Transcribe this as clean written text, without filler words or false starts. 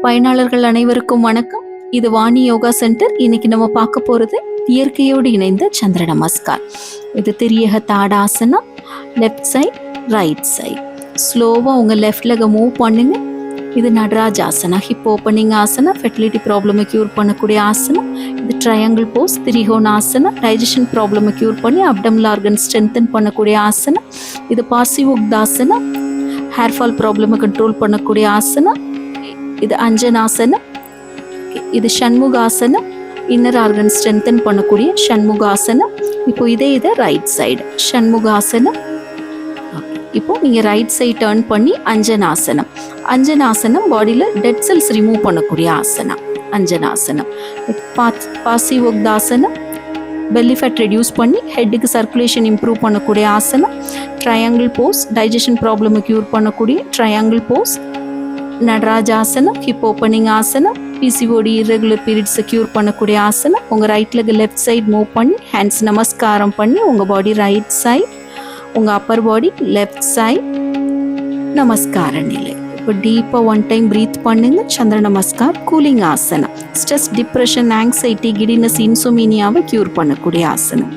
பயனாளர்கள் அனைவருக்கும் வணக்கம். இது வாணி யோகா சென்டர். இன்னைக்கு நம்ம பார்க்க போறது இயற்கையோடு இணைந்த சந்திர நமஸ்கார். இது திரியக தாடாசனம். Left side, right side. ஸ்லோவா உங்க லெஃப்ட் லெக மூவ் பண்ணுங்க. இது நடராஜ் ஆசனா, ஹிப் ஓப்பனிங் ஆசனா, ஃபெர்டிலிட்டி ப்ராப்ளமை கியூர் பண்ணக்கூடிய ஆசனம். இது ட்ரையாங்கிள் போஸ், திரிகோணாசனா, டைஜஷன் ப்ராப்ளமை கியூர் பண்ணி அப்டமினல் ஆர்கன் ஸ்ட்ரென்தன் பண்ணக்கூடிய ஆசனம். இது பாசிவுக்தாசனா, ஹேர் ஃபால் ப்ராப்ளமை கண்ட்ரோல் பண்ணக்கூடிய ஆசனம். இது அஞ்சனாசனம். இது ஷண்முகாசனம், இன்னர் ஆர்கன் ஸ்ட்ரென்தன் பண்ணக்கூடிய ஷண்முகாசனம். இப்போ இதை ரைட் சைடு ஷண்முகாசனம். இப்போ நீங்க ரைட் சைடு டர்ன் பண்ணி அஞ்சனாசனம். அஞ்சனாசனம் பாடியில டெட் செல்ஸ் ரிமூவ் பண்ணக்கூடிய ஆசனம் அஞ்சனாசனம். பாசிவோக்தாசனம், பெல்லி ஃபேட் ரெடியூஸ் பண்ணி ஹெட்டுக்கு சர்க்குலேஷன் இம்ப்ரூவ் பண்ணக்கூடிய ஆசனம். ட்ரையாங்கிள் போஸ், டைஜஷன் ப்ராப்ளமை கியூர் பண்ணக்கூடிய ட்ரையாங்கிள் போஸ். நடராஜாசனம், ஹிப் ஓப்பனிங் ஆசனம், பிசிஓடி இர்ரெகுலர் பீரியட்ஸை கியூர் பண்ணக்கூடிய ஆசனம். உங்கள் right leg left side move பண்ணி ஹேண்ட்ஸ் நமஸ்காரம் பண்ணி உங்கள் பாடி ரைட் சைட், உங்கள் அப்பர் பாடி லெஃப்ட் சைட் நமஸ்கார நிலை. இப்போ டீப்பாக ஒன் டைம் ப்ரீத் பண்ணுங்க. சந்திர நமஸ்கார் கூலிங் ஆசனம். ஸ்ட்ரெஸ், டிப்ரெஷன், ஆங்ஸைட்டி, கிடினஸ், இன்சோமீனியாவை கியூர் பண்ணக்கூடிய ஆசனம்.